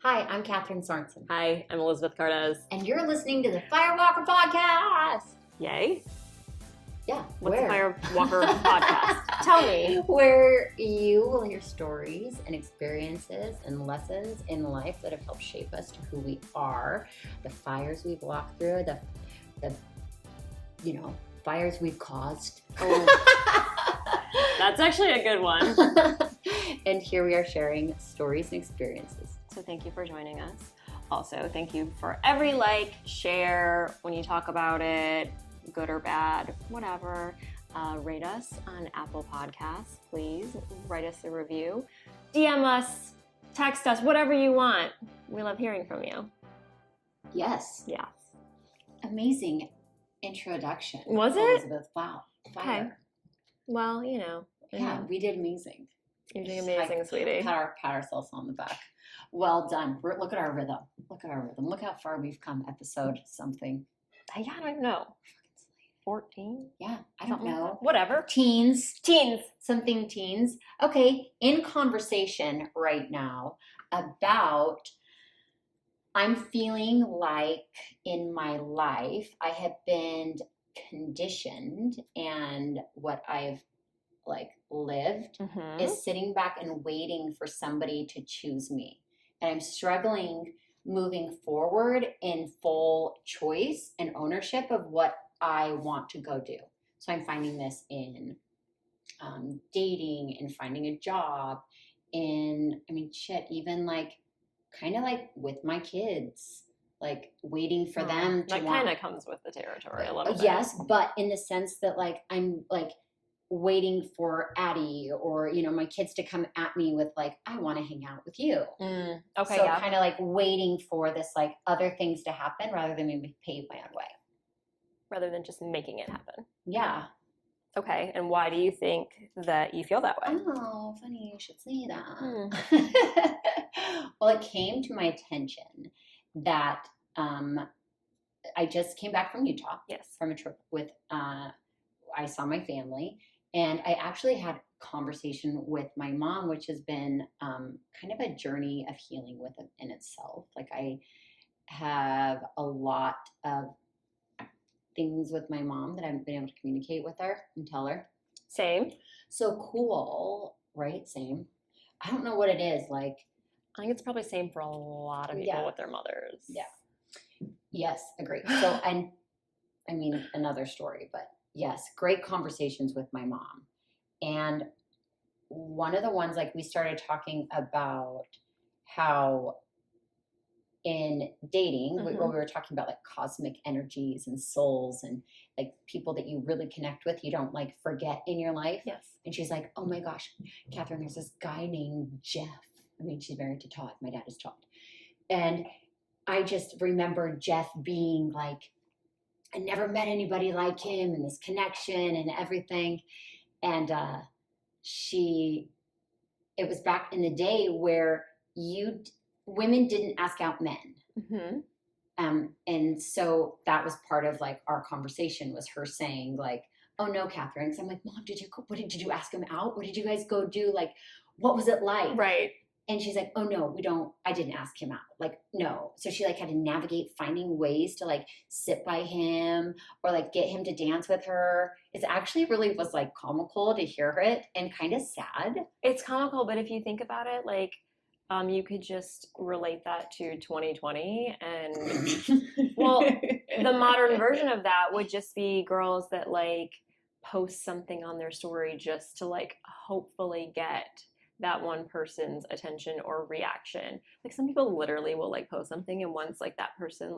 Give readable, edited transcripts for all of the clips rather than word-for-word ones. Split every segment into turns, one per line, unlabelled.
Hi, I'm Catherine Sorensen.
Hi, I'm Elizabeth Cardes.
And you're listening to the Firewalker Podcast.
Yay?
Yeah.
What's the Firewalker Podcast? Tell me.
Where you will hear stories and experiences and lessons in life that have helped shape us to who we are, the fires we've walked through, the fires we've caused.
Oh. That's actually a good one.
And here we are sharing stories and experiences.
So thank you for joining us. Also, thank you for every like, share, when you talk about it, good or bad, whatever. Rate us on Apple Podcasts, please. Write us a review. DM us, text us, whatever you want. We love hearing from you.
Yes.
Yeah.
Amazing introduction.
Was it?
Elizabeth, wow. Fire.
Okay. Well, you know.
Yeah, we did amazing.
You're doing amazing, sweetie.
Pat ourselves on the back. Well done. Look at our rhythm. Look at our rhythm. Look how far we've come. Episode something.
I don't know. 14?
Yeah, I don't know.
Whatever.
Teens.
Something
teens. Okay, in conversation right now about I'm feeling like in my life I have been conditioned, and what I've lived is sitting back and waiting for somebody to choose me. And I'm struggling moving forward in full choice and ownership of what I want to go do. So I'm finding this in dating, in finding a job, even kind of with my kids, waiting for them to
that kind of comes with the territory a little bit.
Yes, but in the sense that I'm waiting for Addie or my kids to come at me with I want to hang out with you.
Okay.
So kind of waiting for this other things to happen rather than me pave my own way.
Rather than just making it happen.
Yeah.
Okay, and why do you think that you feel that way?
Oh, funny you should say that. Well, it came to my attention that I just came back from Utah.
Yes.
From a trip with I saw my family, and I actually had a conversation with my mom, which has been kind of a journey of healing in itself. I have a lot of things with my mom that I haven't been able to communicate with her and tell her.
Same.
So cool, right? Same. I don't know what it is.
I think it's probably same for a lot of people with their mothers.
Yeah. Yes, agree. So, and I mean, another story, but yes, great conversations with my mom. And one of the ones, we started talking about how in dating, we were talking about cosmic energies and souls and people that you really connect with, you don't forget in your life.
Yes.
And she's like, oh my gosh, Catherine, there's this guy named Jeff. I mean, she's married to Todd. My dad is Todd. And I just remember Jeff being I never met anybody like him, and this connection and everything. And it was back in the day where women didn't ask out men. And so that was part of our conversation, was her saying oh no, Catherine. So I'm like, Mom, did you ask him out? What did you guys go do? What was it like?
Right.
And she's like, oh no, I didn't ask him out. No. So she had to navigate finding ways to sit by him or get him to dance with her. It actually really was comical to hear it and kind of sad.
It's comical, but if you think about it, you could just relate that to 2020 and well, the modern version of that would just be girls that post something on their story just to hopefully get that one person's attention or reaction. Some people literally will post something, and once that person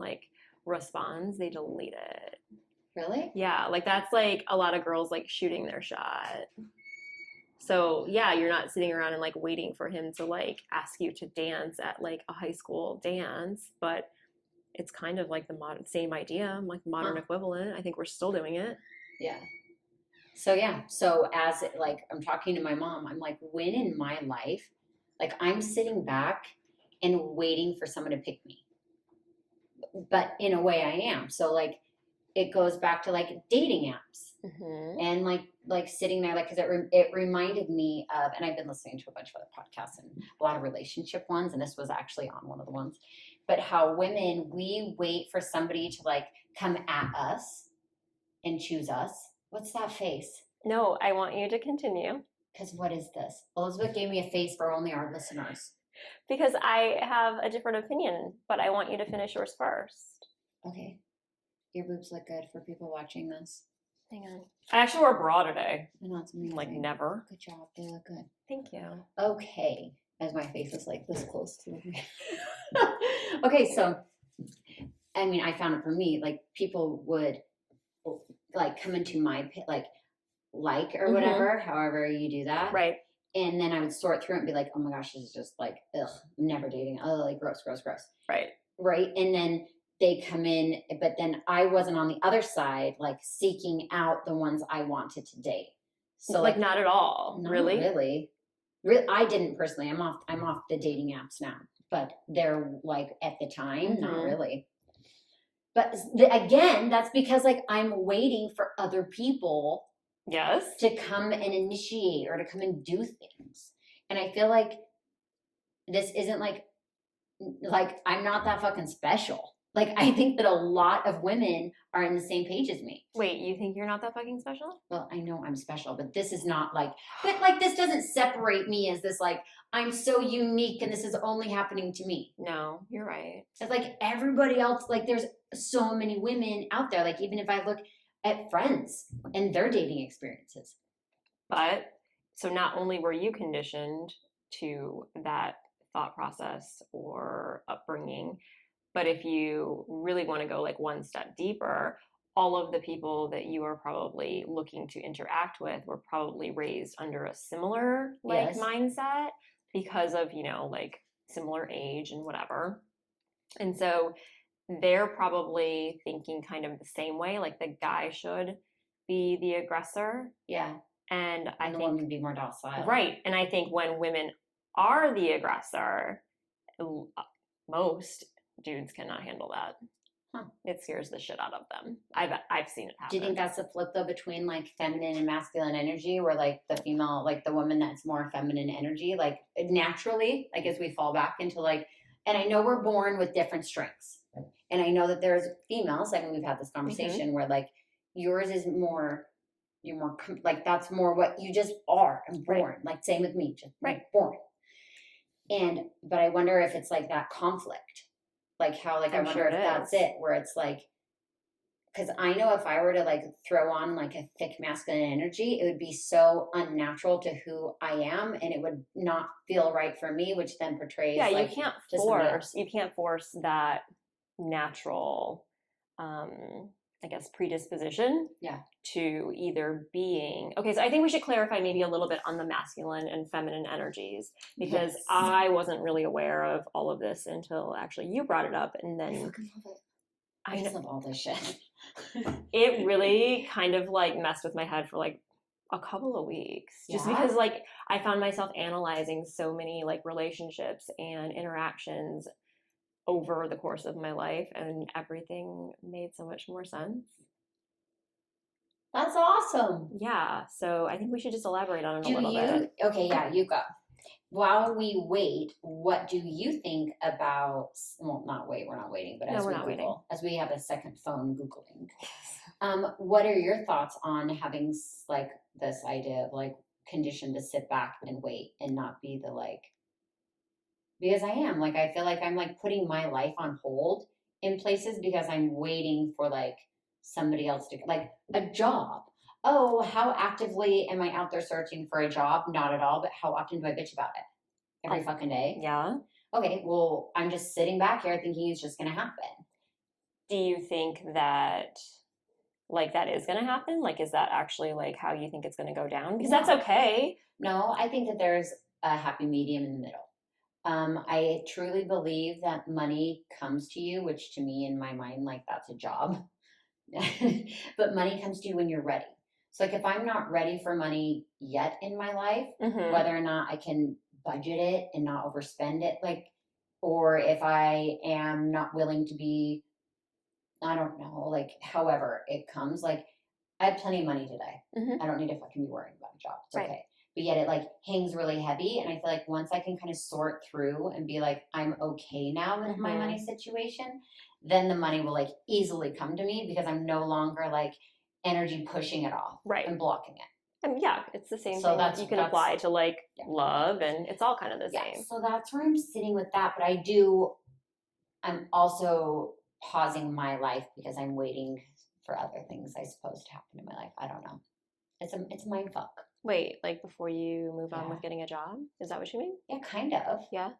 responds, they delete it.
Really?
Yeah, that's a lot of girls shooting their shot. So yeah, you're not sitting around and waiting for him to ask you to dance at a high school dance, but it's kind of the same idea, modern equivalent. I think we're still doing it.
Yeah. So as I'm talking to my mom, I'm when in my life, I'm sitting back and waiting for someone to pick me, but in a way I am. So it goes back to like dating apps. And like sitting there, like, because it reminded me of, and I've been listening to a bunch of other podcasts and a lot of relationship ones, and this was actually on one of the ones, but how women, we wait for somebody to like come at us and choose us. What's that face?
No, I want you to continue.
Because what is this? Elizabeth gave me a face for only our listeners.
Because I have a different opinion, but I want you to finish yours first.
Okay. Your boobs look good for people watching this.
Hang on. I actually wore a bra today.
And that's amazing.
Like never.
Good job. They look good.
Thank you.
Okay. As my face is like this close to me. Okay, so I mean, I found it for me, like people would like come into my like or whatever, however you do that.
Right.
And then I would sort through it and be like, oh my gosh, this is just like, ugh, I'm never dating. Oh, like gross.
Right.
Right. And then they come in, but then I wasn't on the other side, like seeking out the ones I wanted to date. So
like not at all.
Not
really?
Really, I didn't personally. I'm off the dating apps now, but they're like at the time, not really. But again, that's because like I'm waiting for other people,
yes,
to come and initiate or to come and do things, and I feel like this isn't like I'm not that fucking special. Like, I think that a lot of women are in the same page as me.
Wait, you think you're not that fucking special?
Well, I know I'm special, but this is not like, but like, this doesn't separate me as this, like, I'm so unique and this is only happening to me.
No, you're right.
It's like everybody else, like, there's so many women out there. Like, even if I look at friends and their dating experiences.
But, so not only were you conditioned to that thought process or upbringing, but if you really want to go like one step deeper, all of the people that you are probably looking to interact with were probably raised under a similar like mindset because of, you know, like similar age and whatever. And so they're probably thinking kind of the same way, like the guy should be the aggressor.
Yeah.
And I think
the woman be more docile.
Right. And I think when women are the aggressor, most dudes cannot handle that. It scares the shit out of them. I've seen it happen.
Do you think that's the flip though between like feminine and masculine energy, where like the female, like the woman that's more feminine energy, like naturally, like as we fall back into like, and I know we're born with different strengths, and I know that there's females, like we've had this conversation where like yours is more, you're more like that's more what you just are and born. Like same with me, just born. And but I wonder if it's like that conflict. Like how, like, I wonder if that's it, where it's like, because I know if I were to like throw on like a thick masculine energy, it would be so unnatural to who I am, and it would not feel right for me, which then portrays. Yeah,
like, you can't force that natural, I guess, predisposition.
Yeah.
To either being okay. So I think we should clarify maybe a little bit on the masculine and feminine energies, because I wasn't really aware of all of this until actually you brought it up, and then
I fucking love it. I just love all this shit.
It really kind of like messed with my head for like a couple of weeks, just because like I found myself analyzing so many like relationships and interactions over the course of my life, and everything made so much more sense.
That's awesome.
Yeah, so I think we should just elaborate on it a little bit.
Okay, yeah, you go. While we wait, what do you think about, well, not wait, we're not waiting, but as we Google, as we have a second phone Googling, what are your thoughts on having like this idea of like conditioned to sit back and wait and not be the like, because I am, like, I feel like I'm like putting my life on hold in places because I'm waiting for like somebody else to, like a job. Oh, how actively am I out there searching for a job? Not at all, but how often do I bitch about it? Every fucking day?
Yeah.
Okay, well, I'm just sitting back here thinking it's just going to happen.
Do you think that, like, that is going to happen? Like, is that actually, like, how you think it's going to go down? Because that's okay.
No, I think that there's a happy medium in the middle. I truly believe that money comes to you, which to me, in my mind, like, that's a job. But money comes to you when you're ready. So like if I'm not ready for money yet in my life, whether or not I can budget it and not overspend it, like, or if I am not willing to be I don't know, like, however it comes, like, I have plenty of money today.
Mm-hmm.
I don't need to fucking be worrying about a job. It's
Right.
okay. But yet it like hangs really heavy. And I feel like once I can kind of sort through and be like, I'm okay now with my
Mm-hmm.
money situation, then the money will like easily come to me because I'm no longer like energy pushing it off
Right.
and blocking it.
And yeah, it's the same
So
thing
that's
you can
that's
apply to like
yeah.
love, and it's all kind of the
Yeah.
same.
So that's where I'm sitting with that. But I'm also pausing my life because I'm waiting for other things, I suppose, to happen in my life. I don't know. It's a mind fuck.
Wait, like before you move on
Yeah.
with getting a job? Is that what you mean?
Yeah, kind of.
Yeah.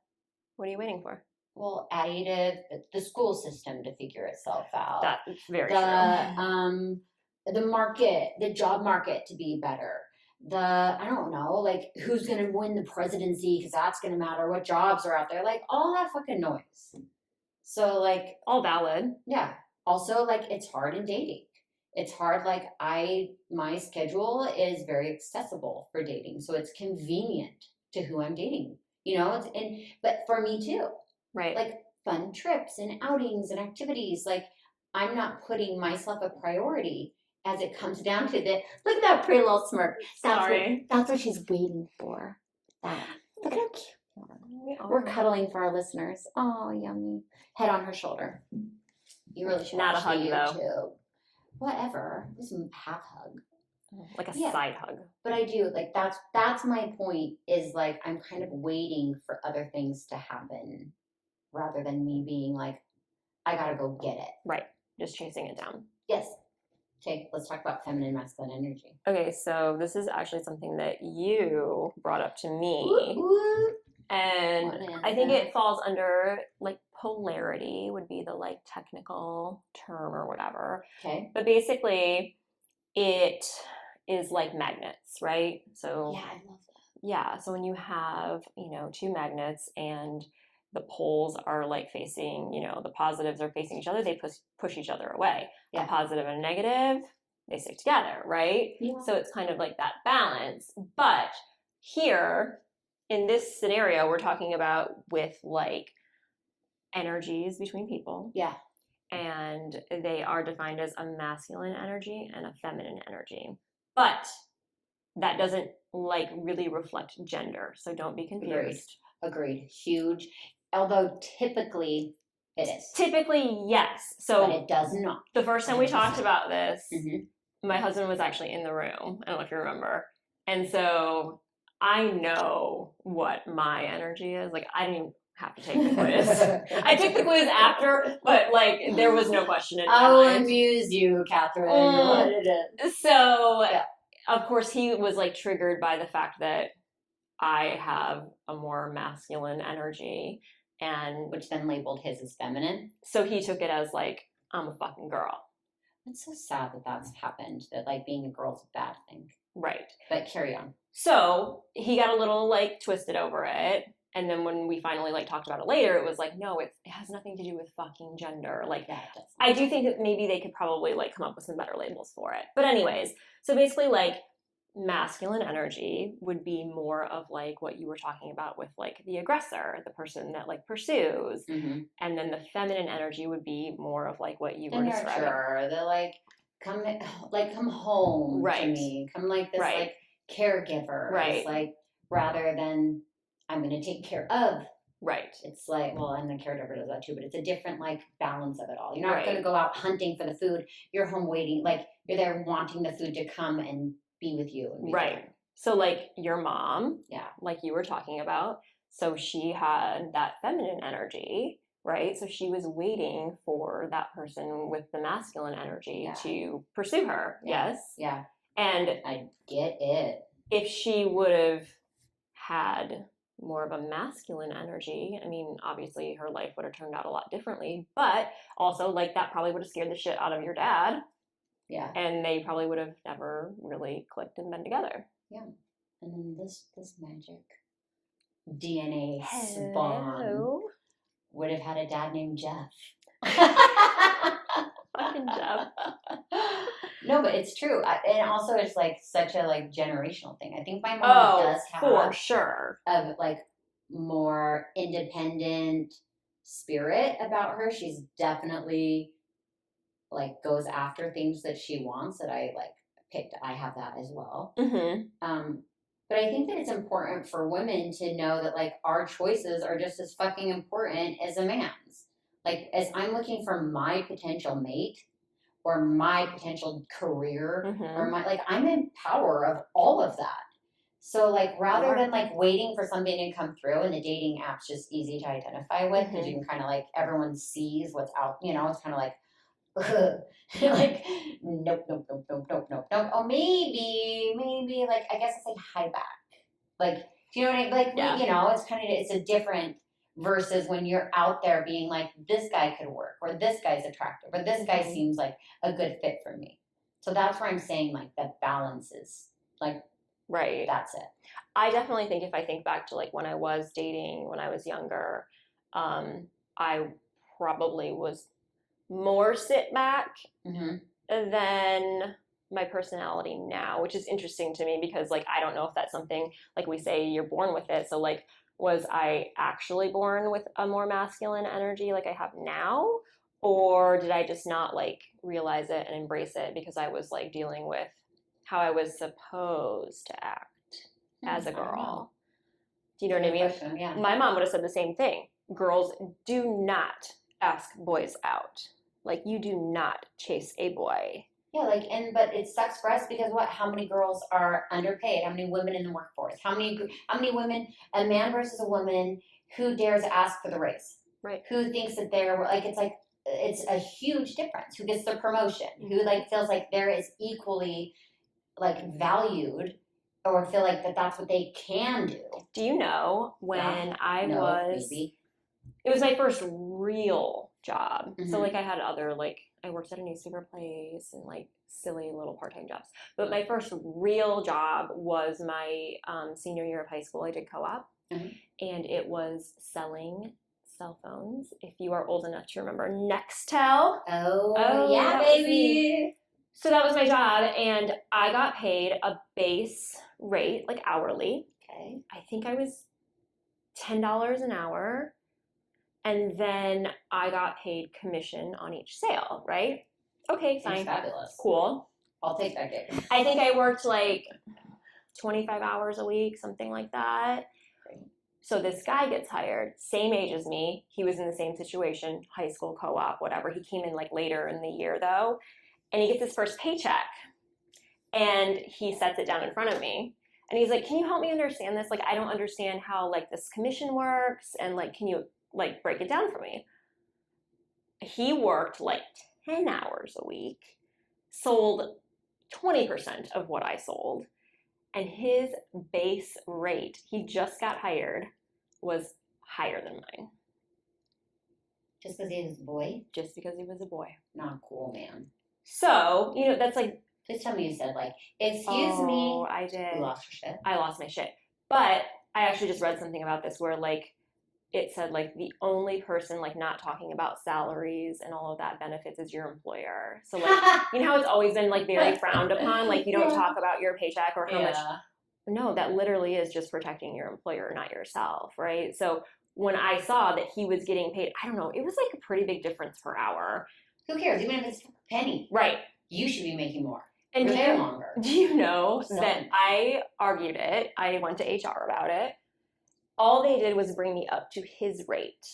What are you waiting for?
Well, the school system to figure itself out.
That's very
The the market, the job market to be better. I don't know, like who's gonna win the presidency because that's gonna matter. What jobs are out there? Like all that fucking noise. So like,
all valid.
yeah. Also, like it's hard in dating. It's hard. Like my schedule is very accessible for dating, so it's convenient to who I'm dating. But for me too,
Right.
like fun trips and outings and activities. Like I'm not putting myself a priority as it comes down to the look at that pretty little smirk.
Sorry.
That's what she's waiting for. That look how cute. We're cuddling for our listeners. Oh, yummy. Head on her shoulder. You really should
Not a
watch
hug,
the
though.
YouTube. Whatever. This is a half hug.
Like a
Yeah.
side hug.
But I do like that's my point is like I'm kind of waiting for other things to happen rather than me being like, I gotta go get it.
Right. Just chasing it down.
Yes. Okay, let's talk about feminine masculine energy.
Okay, so this is actually something that you brought up to me.
Ooh.
And I think it falls under like polarity would be the like technical term or whatever.
Okay.
But basically it is like magnets, right? So
yeah, I love that.
Yeah, so when you have, two magnets and the poles are like facing, the positives are facing each other, they push each other away.
Yeah.
A positive and a negative, they stick together, right?
Yeah.
So it's kind of like that balance. But here, in this scenario, we're talking about with like energies between people.
Yeah.
And they are defined as a masculine energy and a feminine energy. But that doesn't like really reflect gender. So don't be confused.
Agreed. Huge. Although typically it is.
Typically, yes. So
but it does not.
The first time we talked about this,
mm-hmm.
my husband was actually in the room. I don't know if you remember. And so I know what my energy is. Like I didn't even have to take the quiz. I took the quiz after, but like there was no question in my mind.
I'll amuse you, Catherine. What it is.
So yeah. Of course, he was like triggered by the fact that I have a more masculine energy, and
which then labeled his as feminine.
So he took it as like I'm a fucking girl.
It's so sad that that's happened. That like being a girl's a bad thing.
Right.
But carry on.
So he got a little like twisted over it. And then when we finally like talked about it later, it was like, no, it has nothing to do with fucking gender. Like I do think that maybe they could probably like come up with some better labels for it. But anyways, so basically like masculine energy would be more of like what you were talking about with like the aggressor, the person that like pursues.
Mm-hmm.
And then the feminine energy would be more of like what you were describing.
The like come home
right.
to me. Come like this
right.
like caregiver.
Right.
It's like rather than I'm going to take care of.
Right.
It's like, well, and the caregiver does that too, but it's a different like balance of it all. You're not going to go out hunting for the food. You're home waiting. Like you're there wanting the food to come and be with you. And be
right.
there.
So like your mom,
yeah,
like you were talking about. So she had that feminine energy, right? So she was waiting for that person with the masculine energy to pursue her.
Yeah.
Yes.
Yeah.
And
I get it.
If she would have had more of a masculine energy, I mean, obviously her life would have turned out a lot differently, but also like that probably would have scared the shit out of your dad.
Yeah.
And they probably would have never really clicked and been together.
Yeah. And then this magic DNA spawn would have had a dad named Jeff.
Fucking Jeff.
No, but it's true. And also it's like such a like generational thing. I think my mom does have
for sure
of like more independent spirit about her. She's definitely like goes after things that she wants that I like picked. I have that as well. But I think that it's important for women to know that like our choices are just as fucking important as a man's. Like as I'm looking for my potential mate or my potential career or my like I'm in power of all of that. So like rather than like waiting for something to come through, and the dating app's just easy to identify with because you can kind of like everyone sees what's out, you know, it's kind of like like nope, nope, nope, nope, nope, nope, nope. Oh, maybe like I guess it's like high back. Like, do you know what I mean? Like you know, it's kind of it's a different versus when you're out there being like this guy could work or this guy's attractive or this guy seems like a good fit for me. So that's where I'm saying like that balance is like
right.
That's it.
I definitely think if I think back to like when I was dating when I was younger, I probably was more sit back than my personality now, which is interesting to me because like I don't know if that's something like we say you're born with it. So like was I actually born with a more masculine energy like I have now? Or did I just not like realize it and embrace it because I was like dealing with how I was supposed to act as a girl? Do you know what I mean?
Question, yeah.
My mom would have said the same thing. Girls, do not ask boys out. Like you do not chase a boy.
Yeah, like but it sucks for us because what? How many girls are underpaid? How many women in the workforce? How many women? A man versus a woman who dares ask for the raise?
Right.
Who thinks that they're like it's a huge difference. Who gets the promotion? Who like feels like there is equally like valued or feel like that's what they can do.
Do you know when it was my first real job. So like I had other like I worked at a newspaper place and like silly little part-time jobs. But my first real job was my senior year of high school. I did co-op and it was selling cell phones. If you are old enough to remember Nextel.
Oh yeah, baby.
So that was my job, and I got paid a base rate, like hourly.
Okay.
I think I was $10 an hour, and then I got paid commission on each sale, right? Okay, fine.
That's fabulous.
Cool.
I'll take that gig.
I think I worked like 25 hours a week, something like that. So this guy gets hired, same age as me. He was in the same situation, high school, co-op, whatever. He came in like later in the year though. And he gets his first paycheck and he sets it down in front of me. And he's like, can you help me understand this? Like, I don't understand how like this commission works. And like, can you like break it down for me? He worked like 10 hours a week, sold 20% of what I sold. And his base rate, he just got hired, was higher than mine.
Just because he was a boy?
Just because he was a boy.
Not cool, man.
So, you know, that's like...
Please tell me you said, like, excuse me.
Oh, I did.
You lost your shit.
I lost my shit. But I actually just read something about this where, like, it said, like, the only person, like, not talking about salaries and all of that benefits is your employer. So, like, you know how it's always been, like, very frowned upon? Like, you don't talk about your paycheck or how much... No, that literally is just protecting your employer, not yourself, right? So when I saw that he was getting paid, I don't know, it was, like, a pretty big difference per hour.
Who cares? Even if it's a penny.
Right.
You should be making more.
And
You're there longer.
Do you know that I argued it? I went to HR about it. All they did was bring me up to his rate.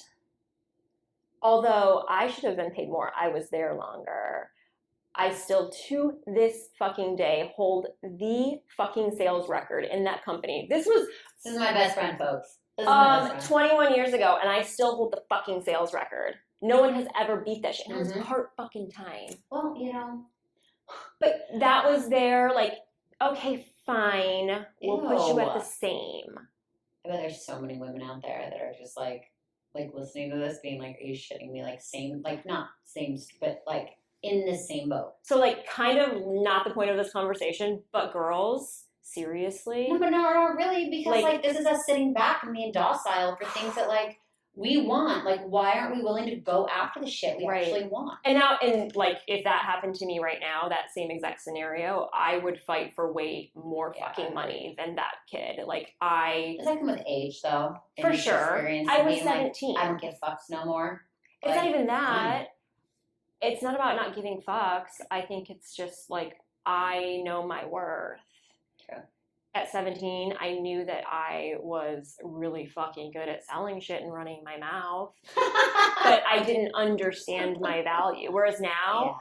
Although I should have been paid more, I was there longer. I still, to this fucking day, hold the fucking sales record in that company. This
is my best friend, folks. This is my best friend.
21 years ago, and I still hold the fucking sales record. No one has ever beat that shit. And it was part fucking time.
Well, you know.
But that was their, like, okay, fine. We'll put you at the same.
I bet there's so many women out there that are just, like listening to this being like, are you shitting me? Like, same, like, not same, but, like, in the same boat. So, like, kind of not the point of this conversation, but girls, seriously? No, but no, really, because, like, this is us sitting back and being docile for things that, like, we want. Like, why aren't we willing to go after the shit we actually want?
And now, like, if that happened to me right now, that same exact scenario, I would fight for way more fucking money than that kid. Like,
Does that come with age, though?
For sure. I was 17.
Like, I don't give fucks no more.
It's not even that. it's not about not giving fucks. I think it's just like, I know my worth.
True.
At 17, I knew that I was really fucking good at selling shit and running my mouth, but I didn't understand my value. Whereas now,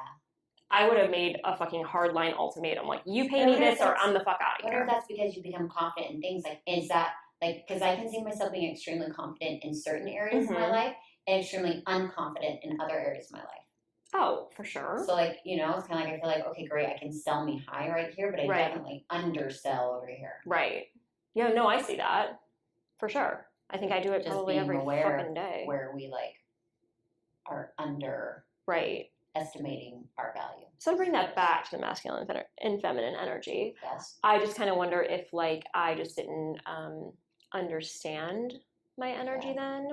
I would have made a fucking hardline ultimatum, like, you pay me this or I'm the fuck out of
What
here.
if that's because you become confident in things? Like, is that, like, because I can see myself being extremely confident in certain areas of my life and extremely unconfident in other areas of my life.
Oh, for sure.
So, like, you know, it's kind of like, I feel like, okay, great, I can sell me high right here, but I definitely undersell over here.
Right. Yeah, no, I see that. For sure. I think I do it
Just
probably
being
every
aware
fucking day.
Where we, like, are estimating our value.
So to bring that back to the masculine and feminine energy, I just kind of wonder if, like, I just didn't understand my energy then,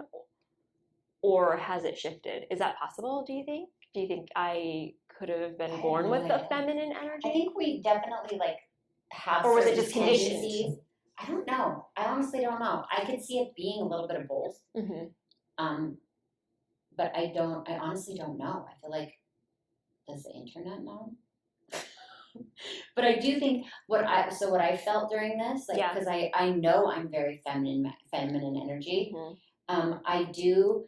or has it shifted? Is that possible, do you think? Do you think I could have been born with a feminine energy?
I think we definitely, like, have.
Or was it just conditioned?
I don't know. I honestly don't know. I could see it being a little bit of both. But I honestly don't know. I feel like, does the internet know? But I do think what I felt during this, like, because I know I'm very feminine energy. I do,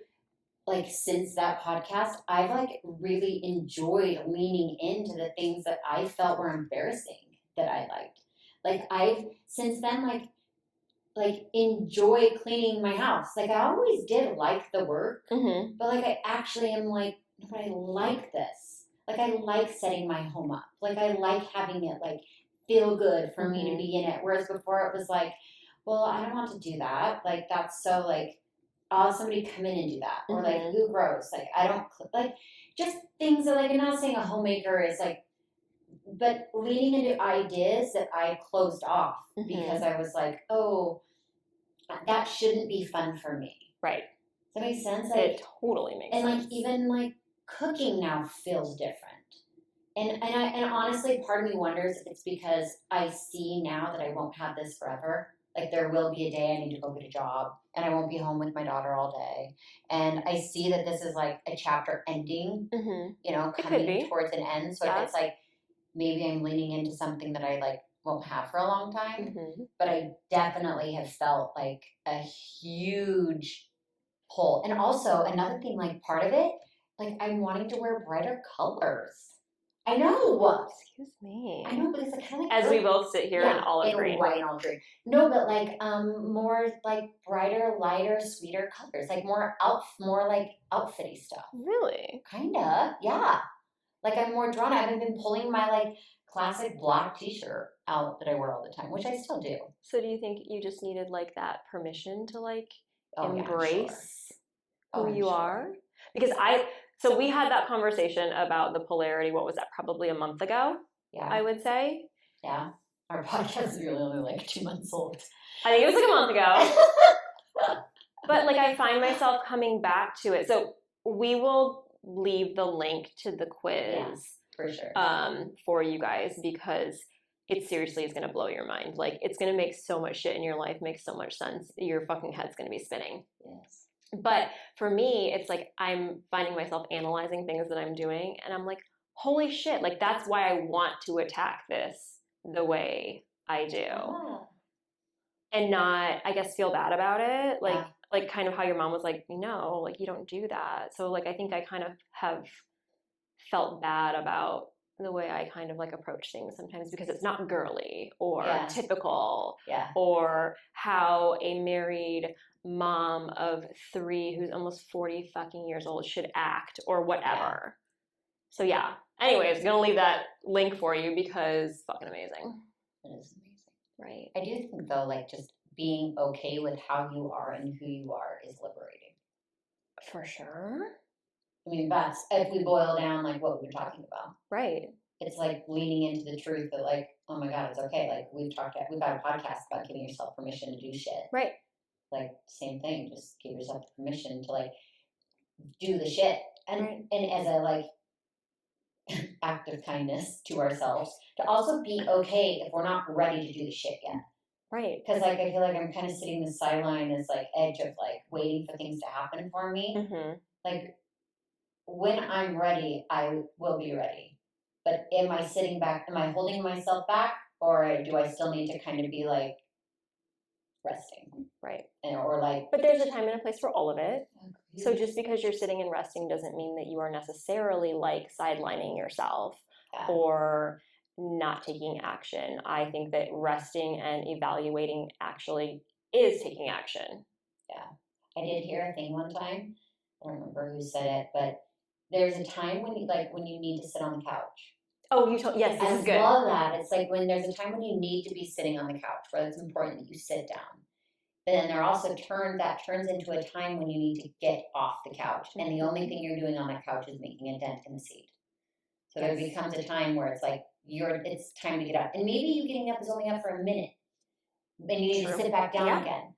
like, since that podcast, I've, like, really enjoyed leaning into the things that I felt were embarrassing that I liked. Like, I've since then, like enjoy cleaning my house. Like, I always did like the work, but, like, I actually am like, no, but I like this. Like, I like setting my home up. Like, I like having it, like, feel good for me to be in it. Whereas before it was like, well, I don't want to do that. Like, that's so, like, I'll have somebody come in and do that. Or, like, ooh, gross. Like, I don't, like, just things that, like, I'm not saying a homemaker is, like, but leaning into ideas that I closed off because I was like, oh, that shouldn't be fun for me.
Right.
Does that make sense? Like,
it totally makes sense.
And, like, even, like, cooking now feels different. And honestly, part of me wonders if it's because I see now that I won't have this forever. Like, there will be a day I need to go get a job, and I won't be home with my daughter all day. And I see that this is, like, a chapter ending, you know, coming towards an end. So if it's like, maybe I'm leaning into something that I, like, won't have for a long time. But I definitely have felt, like, a huge pull. And also, another thing, like, part of it, like, I'm wanting to wear brighter colors. I know.
Excuse me.
I know, but it's, like, kind of like,
as we both sit here in olive green.
White and olive green. No, but, like, more, like, brighter, lighter, sweeter colors. Like, more like outfitty stuff.
Really?
Kinda, yeah. Like, I'm more drawn. I haven't been pulling my, like, classic black t-shirt out that I wear all the time, which I still do.
So do you think you just needed, like, that permission to, like, embrace who you are? Because so we had that conversation about the polarity, what was that, probably a month ago?
Yeah.
I would say.
Yeah. Our podcast is really only, like, 2 months old.
I think it was, like, a month ago. But, like, I find myself coming back to it. So we will leave the link to the quiz
for sure.
For you guys, because it seriously is going to blow your mind. Like, it's going to make so much shit in your life make so much sense. Your fucking head's going to be spinning.
Yes.
But for me, it's like I'm finding myself analyzing things that I'm doing, and I'm like, holy shit, like, that's why I want to attack this the way I do. And not, I guess, feel bad about it. Like kind of how your mom was like, no, like, you don't do that. So, like, I think I kind of have felt bad about the way I kind of, like, approach things sometimes, because it's not girly or typical, or how a married mom of 3 who's almost 40 fucking years old should act, or whatever. So yeah. Anyways, gonna leave that link for you because fucking amazing.
It is amazing.
Right.
I do think, though, like, just being okay with how you are and who you are is liberating.
For sure.
I mean, that's, if we boil down, like, what we were talking about.
Right.
It's like leaning into the truth that, like, oh my God, it's okay. Like, we've got a podcast about giving yourself permission to do shit.
Right.
Like, same thing. Just give yourself the permission to, like, do the shit. And as a, like, act of kindness to ourselves, to also be okay if we're not ready to do the shit yet.
Right.
Because, like, I feel like I'm kind of sitting the sideline, this, like, edge of, like, waiting for things to happen for me. Like, when I'm ready, I will be ready. But am I sitting back? Am I holding myself back? Or do I still need to kind of be like resting?
Right.
Or like.
But there's a time and a place for all of it. So just because you're sitting and resting doesn't mean that you are necessarily like sidelining yourself or not taking action. I think that resting and evaluating actually is taking action.
Yeah. I did hear a thing one time. I don't remember who said it, but there's a time when you need to sit on the couch.
Oh, yes, this is good.
I love that. It's like when there's a time when you need to be sitting on the couch, where it's important that you sit down. But then there also turns into a time when you need to get off the couch, and the only thing you're doing on that couch is making a dent in the seat. So there becomes a time where it's like it's time to get up, and maybe you getting up is only up for a minute, then you need to sit back down again.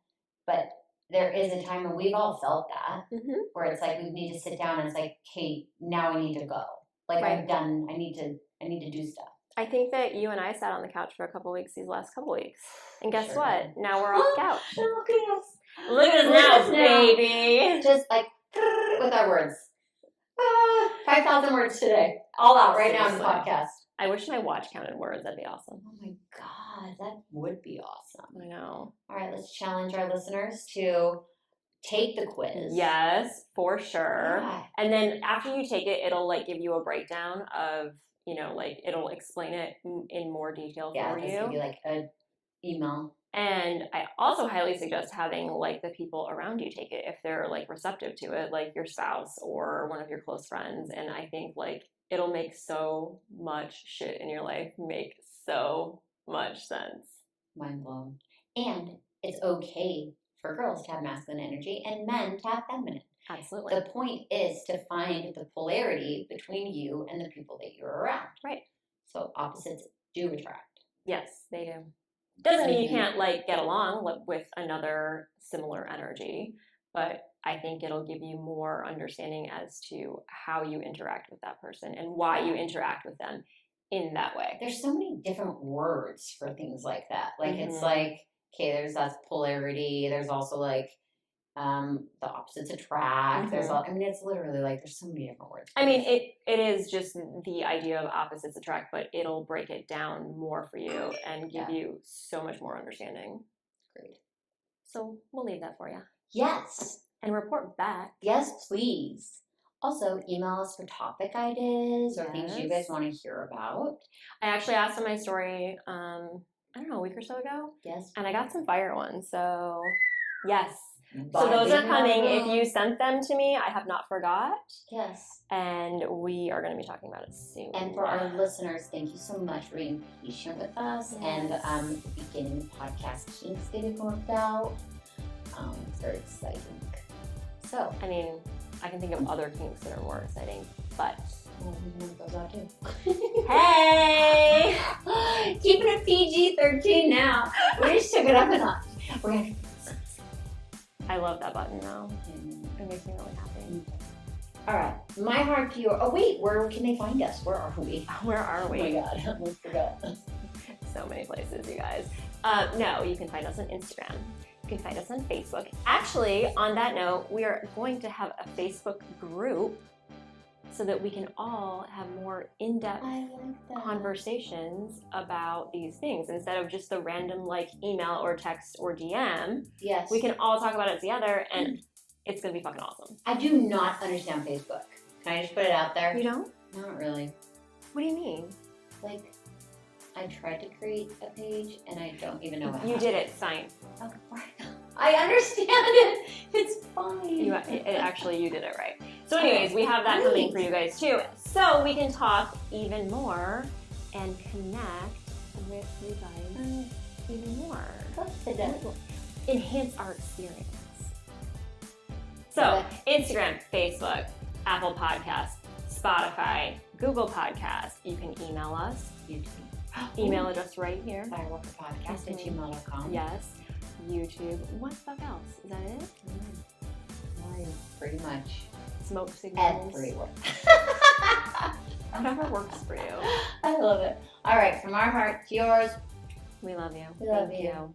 But there is a time when we've all felt that, where it's like we need to sit down, and it's like, hey, now I need to go. Like I've done, I need to do stuff.
I think that you and I sat on the couch for a couple weeks these last couple weeks. And guess what? Now we're off the couch.
Look at us.
Look at us now, baby.
Just like with our words. 5,000 words today. All out right now in the podcast.
I wish my watch counted words. That'd be awesome.
Oh my God, that would be awesome.
I know.
All right, let's challenge our listeners to take the quiz.
Yes, for sure.
Yeah.
And then after you take it, it'll like give you a breakdown of, like it'll explain it in more detail for you. Yeah,
give you like an email.
And I also highly suggest having like the people around you take it if they're like receptive to it, like your spouse or one of your close friends. And I think like it'll make so much shit in your life make so much sense.
Mind blown. And it's okay for girls to have masculine energy and men to have feminine.
Absolutely.
The point is to find the polarity between you and the people that you're around.
Right.
So opposites do attract.
Yes, they do. Doesn't mean you can't like get along with another similar energy, but I think it'll give you more understanding as to how you interact with that person and why you interact with them in that way.
There's so many different words for things like that. Like it's like, okay, there's that polarity. There's also like the opposites attract. There's it's literally like there's so many different words.
I mean, it is just the idea of opposites attract, but it'll break it down more for you and give you so much more understanding.
Great.
So we'll leave that for you.
Yes.
And report back.
Yes, please. Also, email us for topic ideas or things you guys want to hear about.
I actually asked on my story, I don't know, a week or so ago.
Yes.
And I got some fire ones. So, yes. So those are coming. If you sent them to me, I have not forgot.
Yes.
And we are going to be talking about it soon.
And for our listeners, thank you so much for being patient with us and getting the podcast kinks getting worked out. It's very exciting. So,
I mean, I can think of other kinks that are more exciting, but
we want those out too.
Hey!
Keeping it PG-13 now. We just took it up a notch. We're gonna.
I love that button now. It makes me really happy.
All right, my heart to your. Oh wait, where can they find us? Where are we?
Where are we?
Oh my God, I forgot.
So many places, you guys. No, you can find us on Instagram. You can find us on Facebook. Actually, on that note, we are going to have a Facebook group so that we can all have more in-depth conversations about these things instead of just the random like email or text or DM.
Yes.
We can all talk about it together and it's going to be fucking awesome.
I do not understand Facebook. Can I just put it out there?
You don't?
Not really.
What do you mean?
Like, I tried to create a page and I don't even know how.
You did it, fine.
Okay. I understand it. It's fine.
Actually, you did it right. So anyways, we have that coming for you guys too. So we can talk even more and connect with you guys even more. Enhance our experience. So Instagram, Facebook, Apple Podcasts, Spotify, Google Podcasts. You can email us.
YouTube.
Email address right here.
firewalkerpodcast@gmail.com.
Yes. YouTube. What the fuck else? Is that it?
Pretty much.
Smoke signals.
Everywhere.
Whatever works for you.
I love it. All right, from our heart to yours.
We love you.
We love
Thank
you.